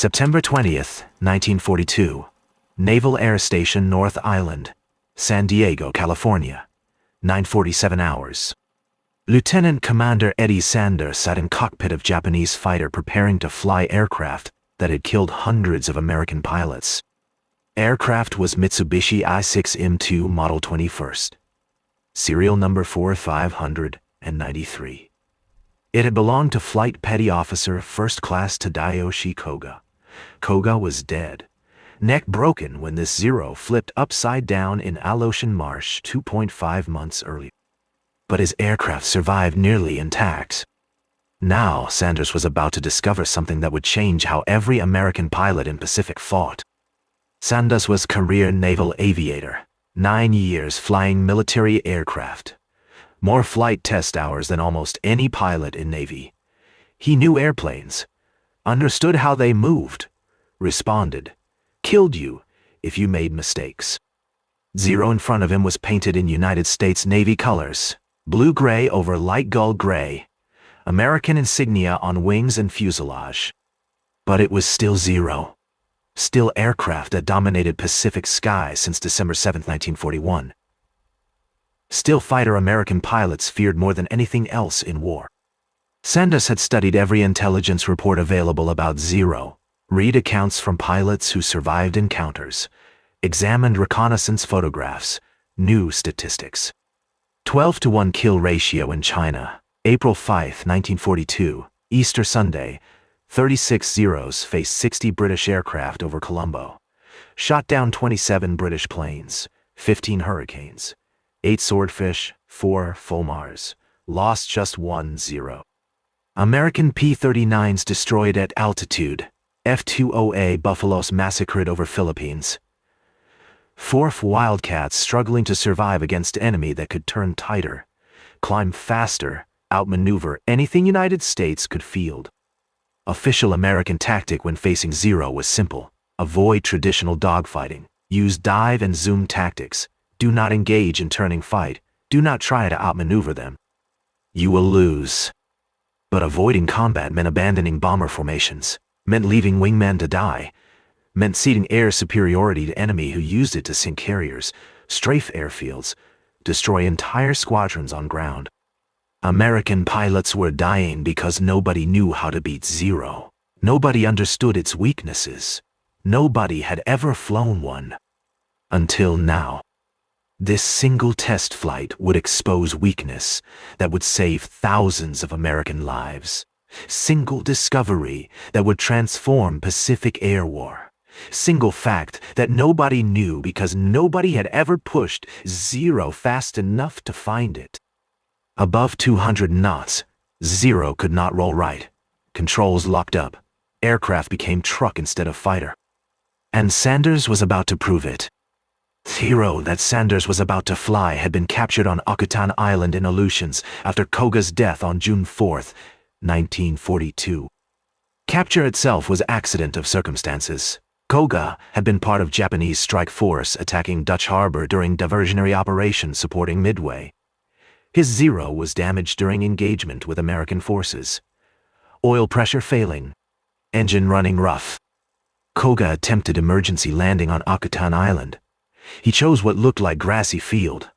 September 20th, 1942. Naval Air Station North Island, San Diego, California. 9:47 hours. Lieutenant Commander Eddie Sanders sat in cockpit of Japanese fighter preparing to fly aircraft that had killed hundreds of American pilots. Aircraft was Mitsubishi A6M2 Model 21st. Serial number 4593. It had belonged to Flight Petty Officer First Class Tadayoshi Koga. Koga was dead, neck broken when this Zero flipped upside down in Aleutian Marsh 2.5 months earlier. But his aircraft survived nearly intact. Now Sanders was about to discover something that would change how every American pilot in Pacific fought. Sanders was career naval aviator, 9 years flying military aircraft. More flight test hours than almost any pilot in Navy. He knew airplanes, understood how they moved, responded, killed you if you made mistakes. Zero in front of him was painted in United States Navy colors, blue-gray over light gold gray, American insignia on wings and fuselage. But it was still Zero. Still aircraft that dominated Pacific skies since December 7, 1941. Still fighter American pilots feared more than anything else in war. Sanders had studied every intelligence report available about Zero, read accounts from pilots who survived encounters, examined reconnaissance photographs, knew statistics. 12-to-1 kill ratio in China, April 5, 1942, Easter Sunday, 36 Zeros faced 60 British aircraft over Colombo. Shot down 27 British planes, 15 Hurricanes, 8 Swordfish, 4 Fulmars, lost just 1 Zero. American P-39s destroyed at altitude, F-20A Buffaloes massacred over Philippines. 4 Wildcats struggling to survive against enemy that could turn tighter, climb faster, outmaneuver anything United States could field. Official American tactic when facing Zero was simple. Avoid traditional dogfighting. Use dive and zoom tactics. Do not engage in turning fight. Do not try to outmaneuver them. You will lose. But avoiding combat meant abandoning bomber formations, meant leaving wingmen to die, meant ceding air superiority to enemy who used it to sink carriers, strafe airfields, destroy entire squadrons on ground. American pilots were dying because nobody knew how to beat Zero. Nobody understood its weaknesses. Nobody had ever flown one. Until now. This single test flight would expose weakness that would save thousands of American lives. Single discovery that would transform Pacific Air War. Single fact that nobody knew because nobody had ever pushed Zero fast enough to find it. Above 200 knots, Zero could not roll right. Controls locked up. Aircraft became truck instead of fighter. And Sanders was about to prove it. Zero that Sanders was about to fly had been captured on Guadalcanal Island in Aleutians after Koga's death on June 4, 1942. Capture itself was accident of circumstances. Koga had been part of Japanese strike force attacking Dutch Harbor during diversionary operations supporting Midway. His Zero was damaged during engagement with American forces. Oil pressure failing. Engine running rough. Koga attempted emergency landing on Guadalcanal Island. He chose what looked like grassy field.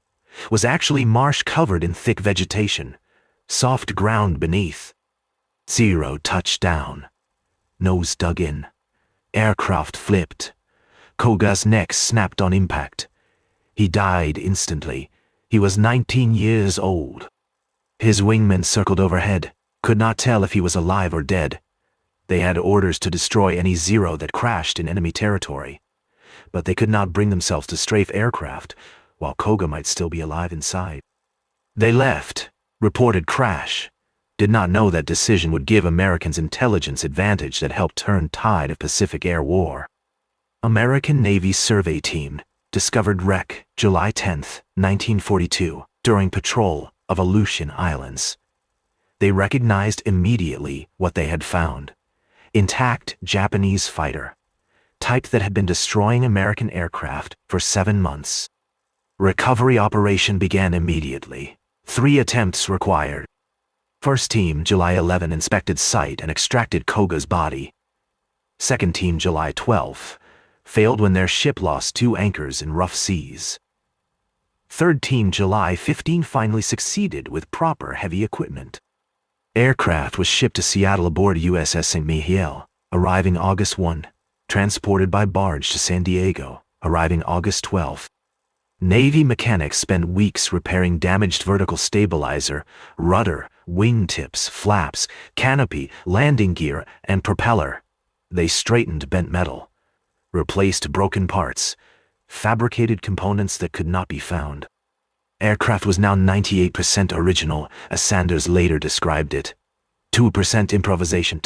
Was actually marsh covered in thick vegetation. Soft ground beneath. Zero touched down. Nose dug in. Aircraft flipped. Koga's neck snapped on impact. He died instantly. He was 19 years old. His wingmen circled overhead, could not tell if he was alive or dead. They had orders to destroy any Zero that crashed in enemy territory. But they could not bring themselves to strafe aircraft, while Koga might still be alive inside. They left, reported crash, did not know that decision would give Americans intelligence advantage that helped turn tide of Pacific Air War. American Navy survey team discovered wreck July 10, 1942, during patrol of Aleutian Islands. They recognized immediately what they had found. Intact Japanese fighter, type that had been destroying American aircraft for 7 months. Recovery operation began immediately. 3 attempts required. First team, July 11, inspected site and extracted Koga's body. Second team July 12, failed when their ship lost 2 anchors in rough seas. Third team July 15 finally succeeded with proper heavy equipment. Aircraft was shipped to Seattle aboard USS St. Mihiel, arriving August 1, transported by barge to San Diego, arriving August 12. Navy mechanics spent weeks repairing damaged vertical stabilizer, rudder, wingtips, flaps, canopy, landing gear, and propeller. They straightened bent metal, replaced broken parts, fabricated components that could not be found. Aircraft was now 98% original, as Sanders later described it. 2% improvisation.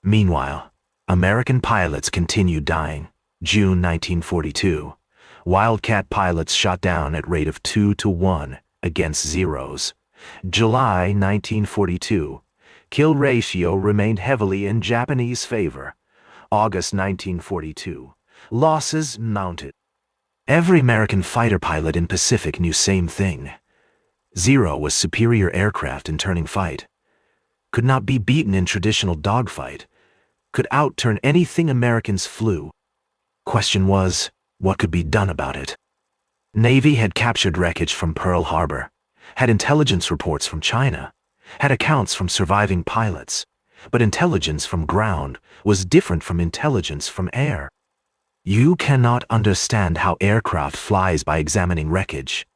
Meanwhile, American pilots continued dying. June 1942. Wildcat pilots shot down at rate of 2 to 1 against Zeros. July 1942. Kill ratio remained heavily in Japanese favor. August 1942. Losses mounted. Every American fighter pilot in Pacific knew same thing. Zero was superior aircraft in turning fight. Could not be beaten in traditional dogfight. Could outturn anything Americans flew. Question was, what could be done about it? Navy had captured wreckage from Pearl Harbor, had intelligence reports from China, had accounts from surviving pilots, but intelligence from ground was different from intelligence from air. You cannot understand how aircraft flies by examining wreckage.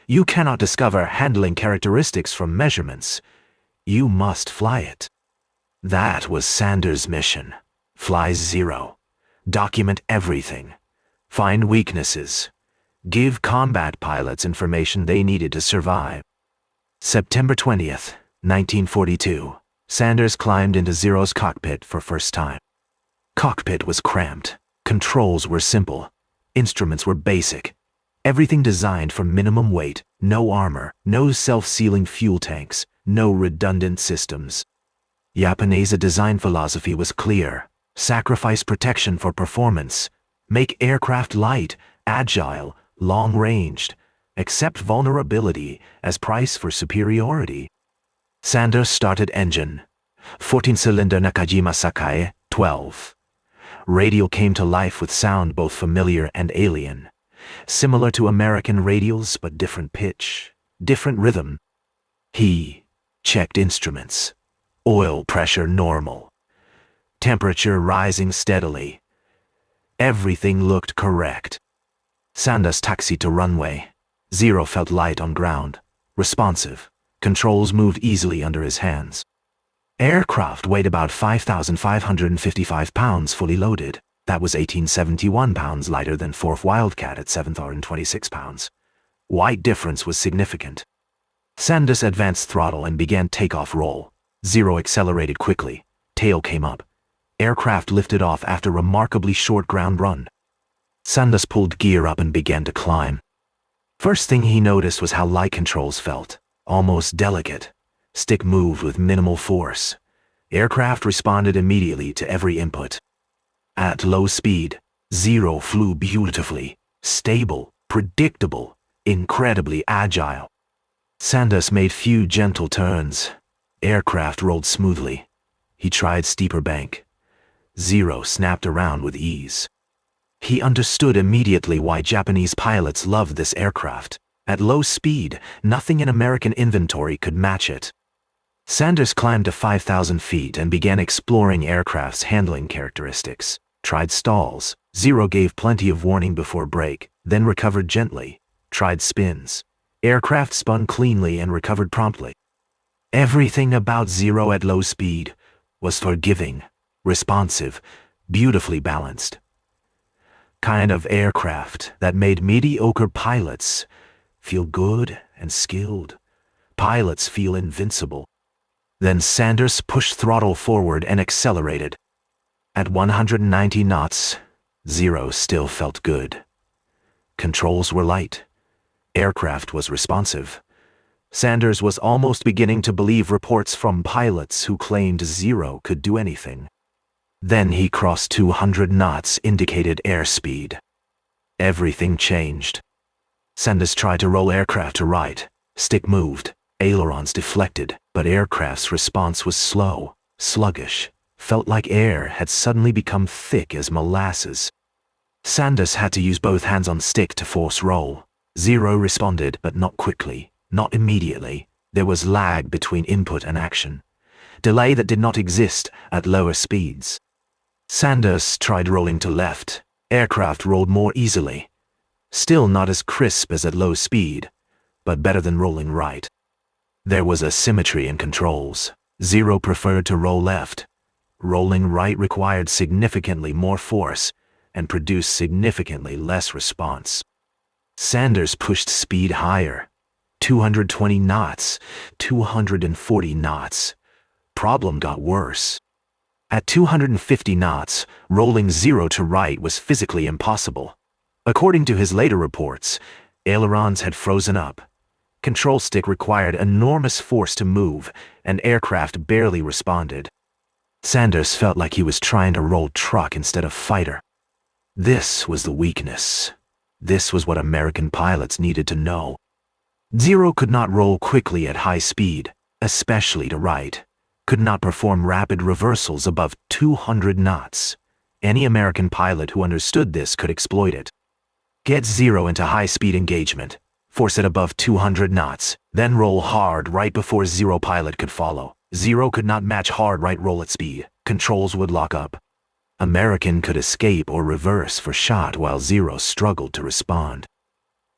You cannot discover handling characteristics from measurements. You must fly it. That was Sanders' mission. Fly Zero. Document everything. Find weaknesses. Give combat pilots information they needed to survive. September 20th, 1942. Sanders climbed into Zero's cockpit for first time. Cockpit was cramped. Controls were simple. Instruments were basic. Everything designed for minimum weight, no armor, no self-sealing fuel tanks, no redundant systems. Japanese design philosophy was clear. Sacrifice protection for performance. Make aircraft light, agile, long-ranged. Accept vulnerability as price for superiority. Sanders started engine. 14-cylinder Nakajima Sakai, 12. Radio came to life with sound both familiar and alien. Similar to American radials, but different pitch, different rhythm. He checked instruments. Oil pressure normal. Temperature rising steadily. Everything looked correct. Sanders taxied to runway. Zero felt light on ground. Responsive. Controls moved easily under his hands. Aircraft weighed about 5,555 pounds fully loaded. That was 1,871 pounds lighter than 4th Wildcat at 7,026 pounds. Weight difference was significant. Sanders advanced throttle and began takeoff roll. Zero accelerated quickly. Tail came up. Aircraft lifted off after a remarkably short ground run. Sanders pulled gear up and began to climb. First thing he noticed was how light controls felt. Almost delicate. Stick moved with minimal force. Aircraft responded immediately to every input. At low speed, Zero flew beautifully, stable, predictable, incredibly agile. Sanders made few gentle turns. Aircraft rolled smoothly. He tried steeper bank. Zero snapped around with ease. He understood immediately why Japanese pilots loved this aircraft. At low speed, nothing in American inventory could match it. Sanders climbed to 5,000 feet and began exploring aircraft's handling characteristics. Tried stalls. Zero gave plenty of warning before brake, then recovered gently. Tried spins. Aircraft spun cleanly and recovered promptly. Everything about Zero at low speed was forgiving, responsive, beautifully balanced. Kind of aircraft that made mediocre pilots feel good and skilled. Pilots feel invincible. Then Sanders pushed throttle forward and accelerated. At 190 knots, Zero still felt good. Controls were light. Aircraft was responsive. Sanders was almost beginning to believe reports from pilots who claimed Zero could do anything. Then he crossed 200 knots indicated airspeed. Everything changed. Sanders tried to roll aircraft to right. Stick moved. Ailerons deflected, but aircraft's response was slow, sluggish, felt like air had suddenly become thick as molasses. Sanders had to use both hands on stick to force roll. Zero responded, but not quickly, not immediately. There was lag between input and action. Delay that did not exist at lower speeds. Sanders tried rolling to left. Aircraft rolled more easily. Still not as crisp as at low speed, but better than rolling right. There was asymmetry in controls. Zero preferred to roll left. Rolling right required significantly more force and produced significantly less response. Sanders pushed speed higher. 220 knots, 240 knots. Problem got worse. At 250 knots, rolling zero to right was physically impossible. According to his later reports, ailerons had frozen up. Control stick required enormous force to move, and aircraft barely responded. Sanders felt like he was trying to roll truck instead of fighter. This was the weakness. This was what American pilots needed to know. Zero could not roll quickly at high speed, especially to right. Could not perform rapid reversals above 200 knots. Any American pilot who understood this could exploit it. Get Zero into high-speed engagement, force it above 200 knots, then roll hard right before Zero pilot could follow. Zero could not match hard right roll at speed. Controls would lock up. American could escape or reverse for shot while Zero struggled to respond.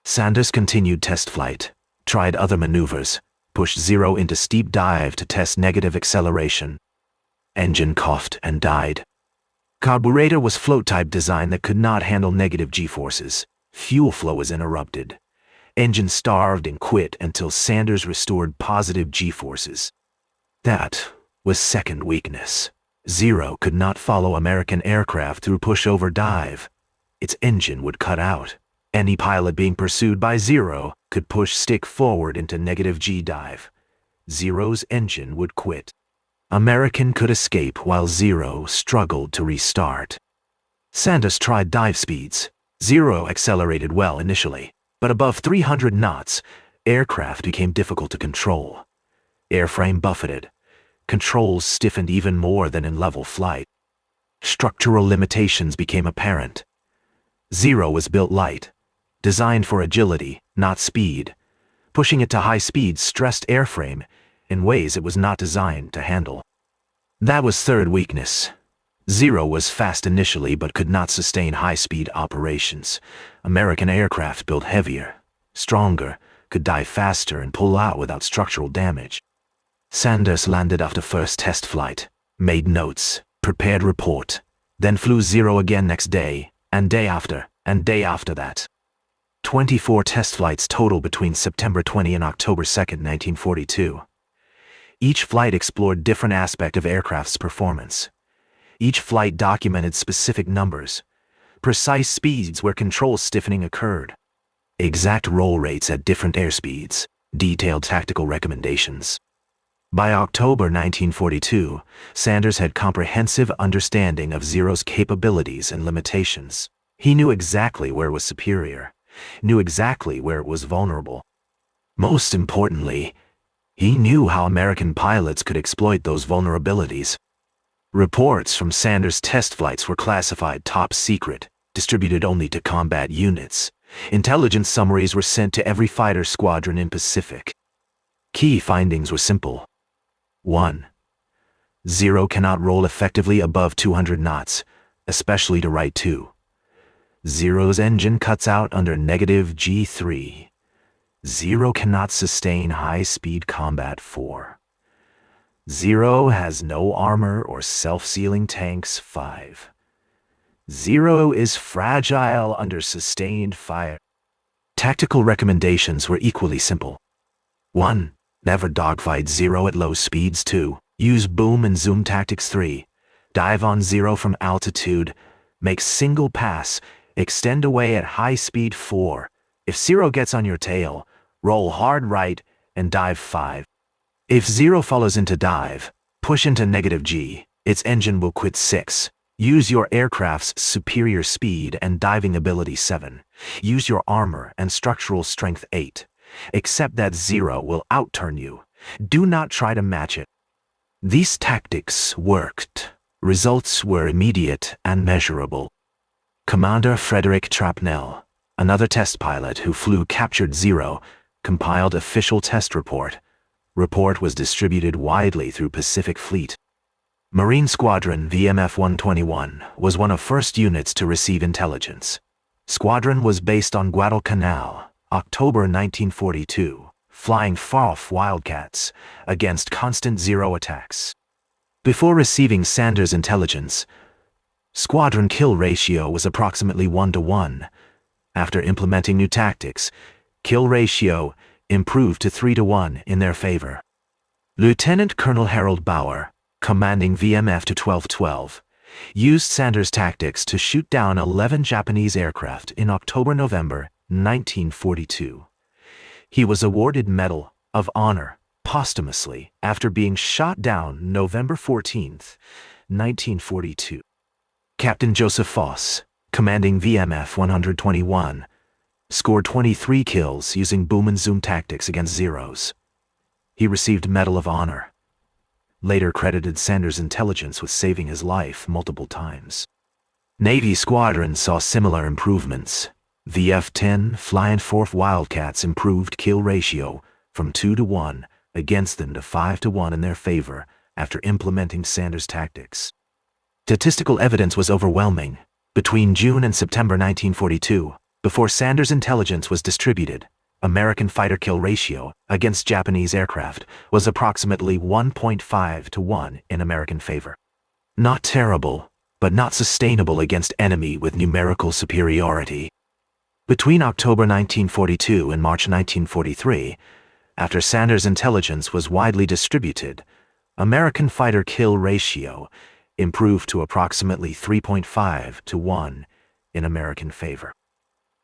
Sanders continued test flight, tried other maneuvers, pushed Zero into steep dive to test negative acceleration. Engine coughed and died. Carburetor was float-type design that could not handle negative G-forces. Fuel flow was interrupted. Engine starved and quit until Sanders restored positive G-forces. That was second weakness. Zero could not follow American aircraft through pushover dive. Its engine would cut out. Any pilot being pursued by Zero could push stick forward into negative G dive. Zero's engine would quit. American could escape while Zero struggled to restart. Sanders tried dive speeds. Zero accelerated well initially, but above 300 knots, aircraft became difficult to control. Airframe buffeted. Controls stiffened even more than in level flight. Structural limitations became apparent. Zero was built light, designed for agility, not speed. Pushing it to high speed stressed airframe in ways it was not designed to handle. That was third weakness. Zero was fast initially but could not sustain high-speed operations. American aircraft built heavier, stronger, could dive faster and pull out without structural damage. Sanders landed after first test flight, made notes, prepared report, then flew Zero again next day, and day after that. 24 test flights total between September 20 and October 2, 1942. Each flight explored different aspect of aircraft's performance. Each flight documented specific numbers, precise speeds where control stiffening occurred, exact roll rates at different airspeeds, detailed tactical recommendations. By October 1942, Sanders had comprehensive understanding of Zero's capabilities and limitations. He knew exactly where it was superior, knew exactly where it was vulnerable. Most importantly, he knew how American pilots could exploit those vulnerabilities. Reports from Sanders' test flights were classified top secret, distributed only to combat units. Intelligence summaries were sent to every fighter squadron in Pacific. Key findings were simple. 1. Zero cannot roll effectively above 200 knots, especially to right 2. Zero's engine cuts out under negative G3. Zero cannot sustain high-speed combat 4. Zero has no armor or self-sealing tanks 5. Zero is fragile under sustained fire. Tactical recommendations were equally simple. 1. Never dogfight Zero at low speeds. 2. Use boom and zoom tactics. 3. Dive on Zero from altitude. Make single pass. Extend away at high speed. 4. If Zero gets on your tail, roll hard right and dive 5. If Zero follows into dive, push into negative G. Its engine will quit. 6. Use your aircraft's superior speed and diving ability. 7. Use your armor and structural strength. 8. Accept that Zero will outturn you. Do not try to match it. These tactics worked. Results were immediate and measurable. Commander Frederick Trapnell, another test pilot who flew Captured Zero, compiled official test report. Report was distributed widely through Pacific Fleet. Marine Squadron VMF-121 was one of first units to receive intelligence. Squadron was based on Guadalcanal, October 1942, flying far-off Wildcats against constant Zero attacks. Before receiving Sanders' intelligence, squadron kill ratio was approximately 1-to-1. After implementing new tactics, kill ratio improved to 3-to-1 in their favor. Lieutenant Colonel Harold Bauer, commanding VMF to 1212, used Sanders' tactics to shoot down 11 Japanese aircraft in October-November 1942. He was awarded Medal of Honor posthumously after being shot down November 14, 1942. Captain Joseph Foss, commanding VMF 121, scored 23 kills using boom and zoom tactics against Zeros. He received Medal of Honor. Later credited Sanders' intelligence with saving his life multiple times. Navy squadrons saw similar improvements. VF-10 Flying Forth Wildcats improved kill ratio from 2-to-1 against them to 5-to-1 in their favor after implementing Sanders' tactics. Statistical evidence was overwhelming. Between June and September 1942, before Sanders' intelligence was distributed, American fighter kill ratio against Japanese aircraft was approximately 1.5-to-1 in American favor. Not terrible, but not sustainable against enemy with numerical superiority. Between October 1942 and March 1943, after Sanders' intelligence was widely distributed, American fighter kill ratio improved to approximately 3.5-to-1 in American favor.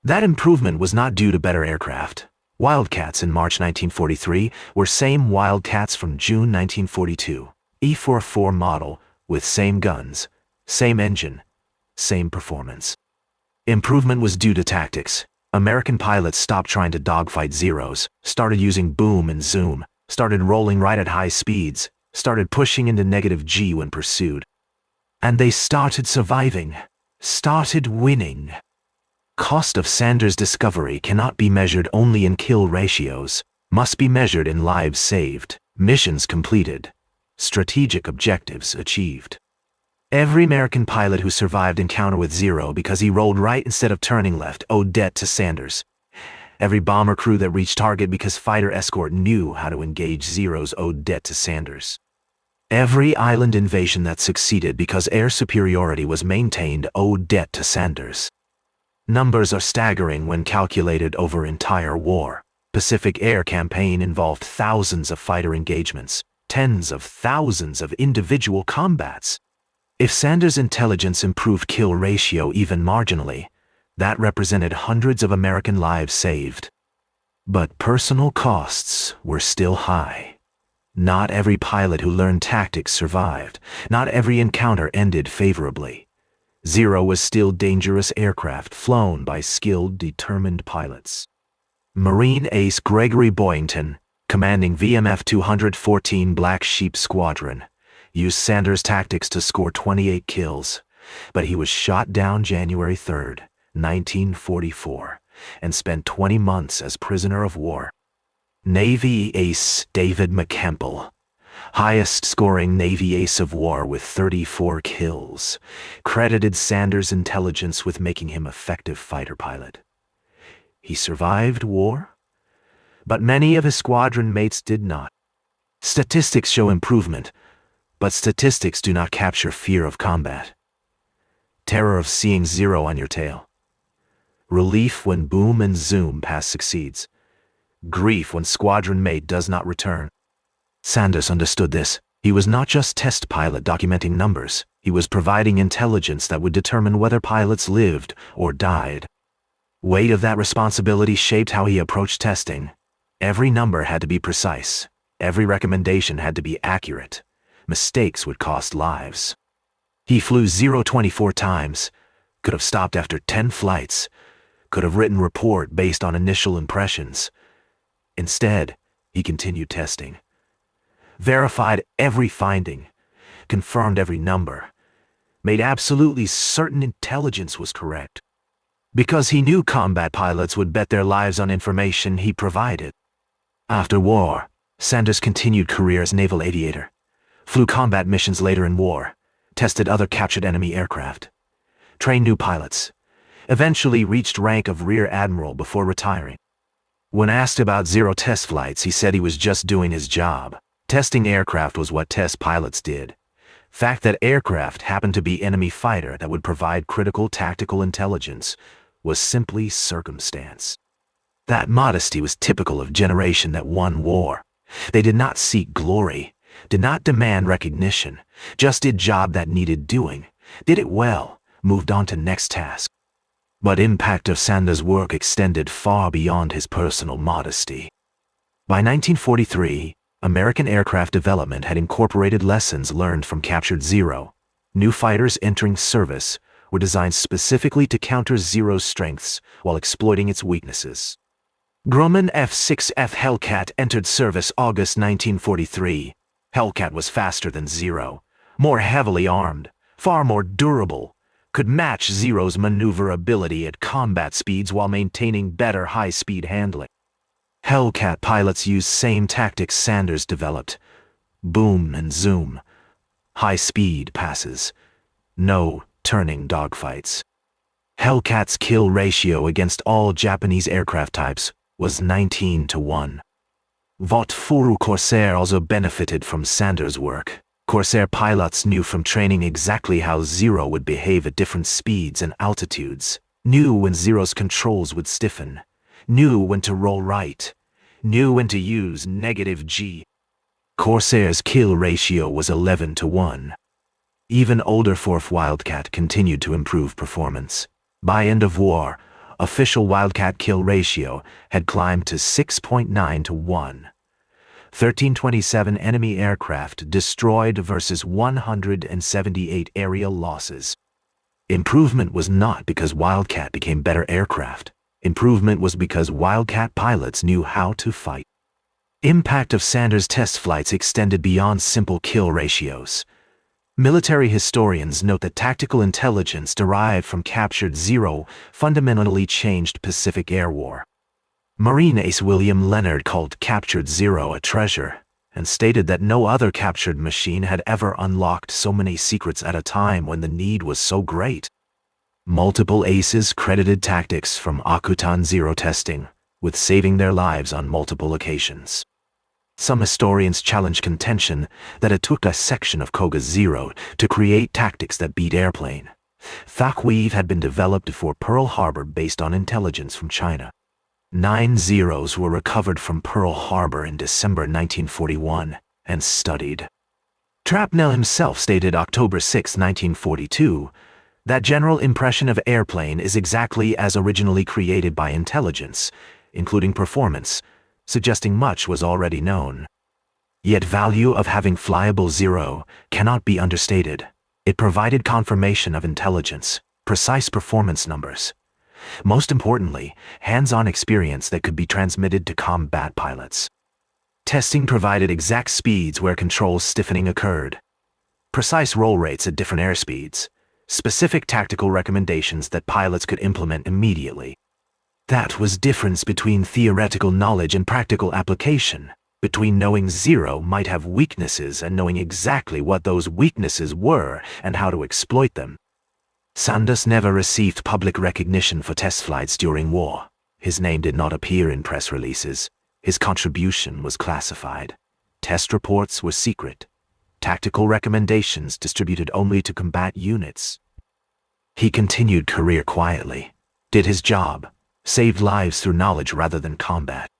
That improvement was not due to better aircraft. Wildcats in March 1943 were same Wildcats from June 1942, E-44 model with same guns, same engine, same performance. Improvement was due to tactics. American pilots stopped trying to dogfight Zeros, started using boom and zoom, started rolling right at high speeds, started pushing into negative G when pursued. And they started surviving, started winning. Cost of Sanders' discovery cannot be measured only in kill ratios, must be measured in lives saved, missions completed, strategic objectives achieved. Every American pilot who survived encounter with Zero because he rolled right instead of turning left owed debt to Sanders. Every bomber crew that reached target because fighter escort knew how to engage Zeros owed debt to Sanders. Every island invasion that succeeded because air superiority was maintained owed debt to Sanders. Numbers are staggering when calculated over entire war. Pacific Air Campaign involved thousands of fighter engagements, tens of thousands of individual combats. If Sanders' intelligence improved kill ratio even marginally, that represented hundreds of American lives saved. But personal costs were still high. Not every pilot who learned tactics survived. Not every encounter ended favorably. Zero was still dangerous aircraft flown by skilled, determined pilots. Marine ace Gregory Boyington, commanding VMF 214 Black Sheep Squadron, used Sanders' tactics to score 28 kills, but he was shot down January 3, 1944, and spent 20 months as prisoner of war. Navy ace David McCampbell, highest-scoring Navy ace of war with 34 kills, credited Sanders' intelligence with making him effective fighter pilot. He survived war, but many of his squadron mates did not. Statistics show improvement, but statistics do not capture fear of combat. Terror of seeing Zero on your tail. Relief when boom and zoom pass succeeds. Grief when squadron mate does not return. Sanders understood this. He was not just test pilot documenting numbers. He was providing intelligence that would determine whether pilots lived or died. Weight of that responsibility shaped how he approached testing. Every number had to be precise. Every recommendation had to be accurate. Mistakes would cost lives. He flew 0-24 times, could have stopped after 10 flights, could have written report based on initial impressions. Instead, he continued testing. Verified every finding, confirmed every number, made absolutely certain intelligence was correct. Because he knew combat pilots would bet their lives on information he provided. After war, Sanders continued career as naval aviator, flew combat missions later in war, tested other captured enemy aircraft, trained new pilots, eventually reached rank of Rear Admiral before retiring. When asked about Zero test flights, he said he was just doing his job. Testing aircraft was what test pilots did. Fact that aircraft happened to be enemy fighter that would provide critical tactical intelligence was simply circumstance. That modesty was typical of generation that won war. They did not seek glory, did not demand recognition, just did job that needed doing, did it well, moved on to next task. But impact of Sanders' work extended far beyond his personal modesty. By 1943, American aircraft development had incorporated lessons learned from captured Zero. New fighters entering service were designed specifically to counter Zero's strengths while exploiting its weaknesses. Grumman F-6F Hellcat entered service August 1943. Hellcat was faster than Zero, more heavily armed, far more durable, could match Zero's maneuverability at combat speeds while maintaining better high-speed handling. Hellcat pilots used same tactics Sanders developed: boom and zoom, high-speed passes, no turning dogfights. Hellcat's kill ratio against all Japanese aircraft types was 19-1. Vought-Furu Corsair also benefited from Sanders' work. Corsair pilots knew from training exactly how Zero would behave at different speeds and altitudes, knew when Zero's controls would stiffen, knew when to roll right, knew when to use -G. Corsair's kill ratio was 11-1. Even older Fourth Wildcat continued to improve performance. By end of war, official Wildcat kill ratio had climbed to 6.9-1. 1327 enemy aircraft destroyed versus 178 aerial losses. Improvement was not because Wildcat became better aircraft. Improvement was because Wildcat pilots knew how to fight. Impact of Sanders' test flights extended beyond simple kill ratios. Military historians note that tactical intelligence derived from captured Zero fundamentally changed Pacific Air War. Marine ace William Leonard called captured Zero a treasure, and stated that no other captured machine had ever unlocked so many secrets at a time when the need was so great. Multiple aces credited tactics from Akutan Zero testing with saving their lives on multiple occasions. Some historians challenge contention that it took a section of Koga Zero to create tactics that beat airplane. Thakweave had been developed before Pearl Harbor based on intelligence from China. 9 Zeros were recovered from Pearl Harbor in December 1941 and studied. Trapnell himself stated October 6, 1942, that general impression of airplane is exactly as originally created by intelligence, including performance, suggesting much was already known. Yet value of having flyable Zero cannot be understated. It provided confirmation of intelligence, precise performance numbers. Most importantly, hands-on experience that could be transmitted to combat pilots. Testing provided exact speeds where control stiffening occurred, precise roll rates at different airspeeds, specific tactical recommendations that pilots could implement immediately. That was difference between theoretical knowledge and practical application, between knowing Zero might have weaknesses and knowing exactly what those weaknesses were and how to exploit them. Sanders never received public recognition for test flights during war. His name did not appear in press releases. His contribution was classified. Test reports were secret. Tactical recommendations distributed only to combat units. He continued career quietly, did his job, saved lives through knowledge rather than combat.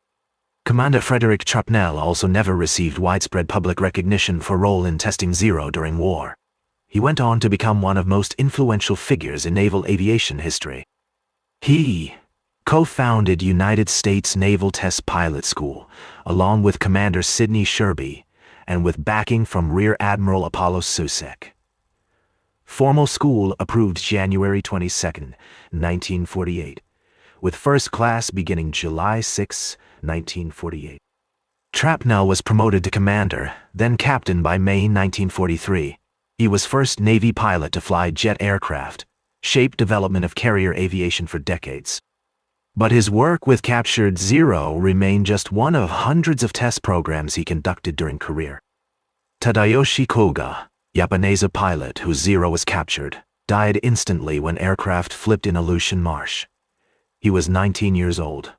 Commander Frederick Trapnell also never received widespread public recognition for role in testing Zero during war. He went on to become one of most influential figures in naval aviation history. He co-founded United States Naval Test Pilot School, along with Commander Sidney Sherby, and with backing from Rear Admiral Apollo Susek. Formal school approved January 22, 1948, with first class beginning July 6, 1948. Trapnell was promoted to commander, then captain by May 1943. He was first Navy pilot to fly jet aircraft, shaped development of carrier aviation for decades. But his work with captured Zero remained just one of hundreds of test programs he conducted during career. Tadayoshi Koga, Japanese pilot whose Zero was captured, died instantly when aircraft flipped in Aleutian Marsh. He was 19 years old,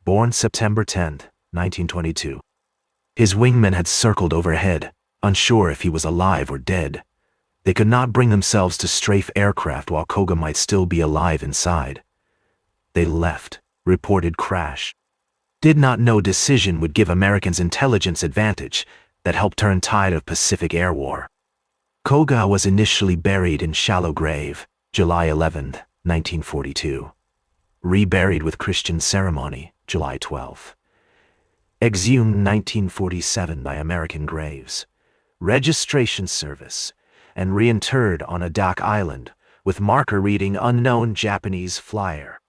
born September 10, 1922. His wingmen had circled overhead, unsure if he was alive or dead. They could not bring themselves to strafe aircraft while Koga might still be alive inside. They left, reported crash. Did not know decision would give Americans intelligence advantage that helped turn tide of Pacific Air War. Koga was initially buried in shallow grave, July 11, 1942. Reburied with Christian ceremony, July 12. Exhumed 1947 by American graves. Registration service, and reinterred on Adak Island with marker reading unknown Japanese flyer.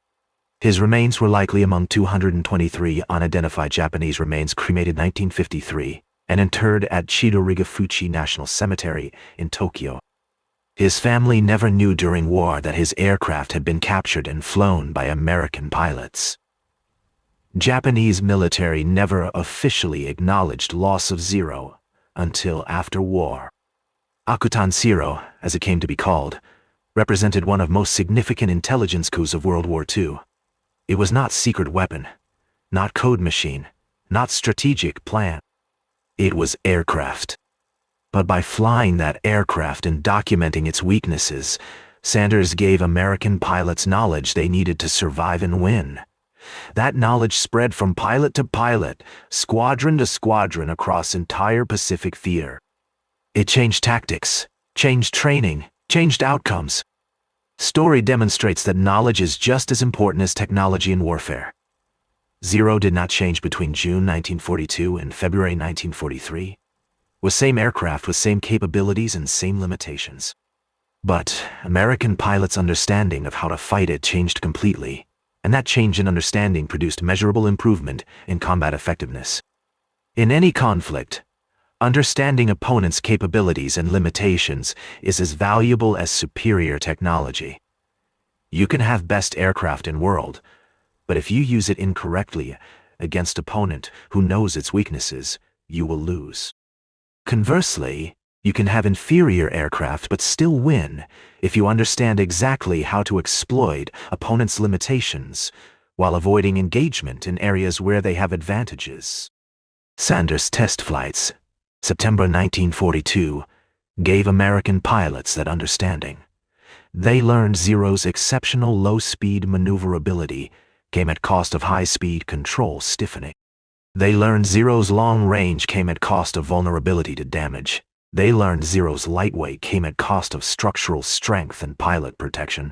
His remains were likely among 223 unidentified Japanese remains cremated 1953 and interred at Chidorigafuchi National Cemetery in Tokyo. His family never knew during war that his aircraft had been captured and flown by American pilots. Japanese military never officially acknowledged loss of Zero until after war. Akutan Zero, as it came to be called, represented one of most significant intelligence coups of World War II. It was not secret weapon, not code machine, not strategic plan. It was aircraft. But by flying that aircraft and documenting its weaknesses, Sanders gave American pilots knowledge they needed to survive and win. That knowledge spread from pilot to pilot, squadron to squadron across entire Pacific theater. It changed tactics, changed training, changed outcomes. Story demonstrates that knowledge is just as important as technology in warfare. Zero did not change between June 1942 and February 1943. Was same aircraft with same capabilities and same limitations. But American pilots' understanding of how to fight it changed completely, and that change in understanding produced measurable improvement in combat effectiveness. In any conflict, understanding opponents' capabilities and limitations is as valuable as superior technology. You can have best aircraft in world, but if you use it incorrectly against opponent who knows its weaknesses, you will lose. Conversely, you can have inferior aircraft but still win if you understand exactly how to exploit opponents' limitations while avoiding engagement in areas where they have advantages. Sanders' test flights, September 1942, gave American pilots that understanding. They learned Zero's exceptional low-speed maneuverability came at cost of high-speed control stiffening. They learned Zero's long range came at cost of vulnerability to damage. They learned Zero's lightweight came at cost of structural strength and pilot protection.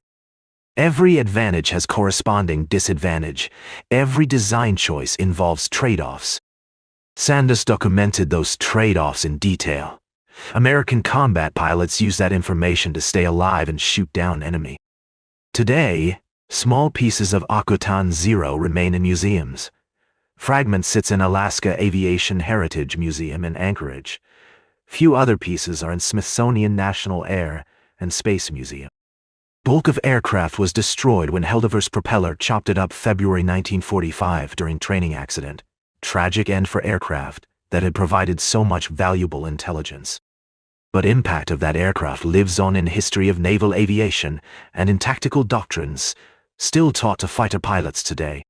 Every advantage has corresponding disadvantage. Every design choice involves trade-offs. Sanders documented those trade-offs in detail. American combat pilots use that information to stay alive and shoot down enemy. Today, small pieces of Akutan Zero remain in museums. Fragment sits in Alaska Aviation Heritage Museum in Anchorage. Few other pieces are in Smithsonian National Air and Space Museum. Bulk of aircraft was destroyed when Helderver's propeller chopped it up February 1945 during training accident. Tragic end for aircraft that had provided so much valuable intelligence. But impact of that aircraft lives on in history of naval aviation and in tactical doctrines still taught to fighter pilots today.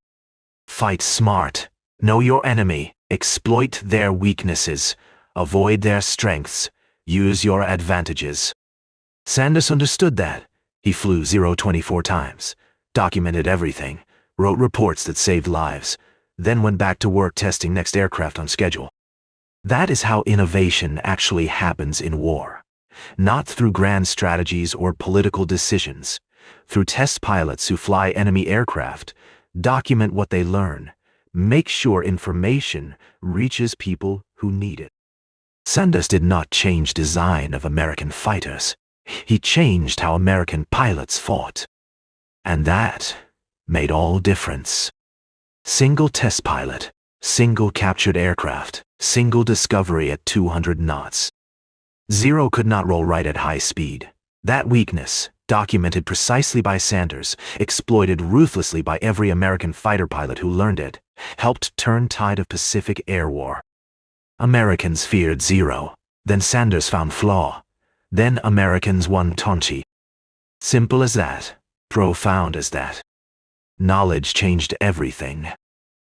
Fight smart. Know your enemy, exploit their weaknesses, avoid their strengths, use your advantages. Sanders understood that. He flew 24 times, documented everything, wrote reports that saved lives, then went back to work testing next aircraft on schedule. That is how innovation actually happens in war. Not through grand strategies or political decisions, through test pilots who fly enemy aircraft, document what they learn, make sure information reaches people who need it. Sanders did not change design of American fighters. He changed how American pilots fought. And that made all difference. Single test pilot, single captured aircraft, single discovery at 200 knots. Zero could not roll right at high speed. That weakness, documented precisely by Sanders, exploited ruthlessly by every American fighter pilot who learned it, helped turn tide of Pacific Air War. Americans feared Zero. Then Sanders found Flaw. Then Americans won Tonchi. Simple as that. Profound as that. Knowledge changed everything.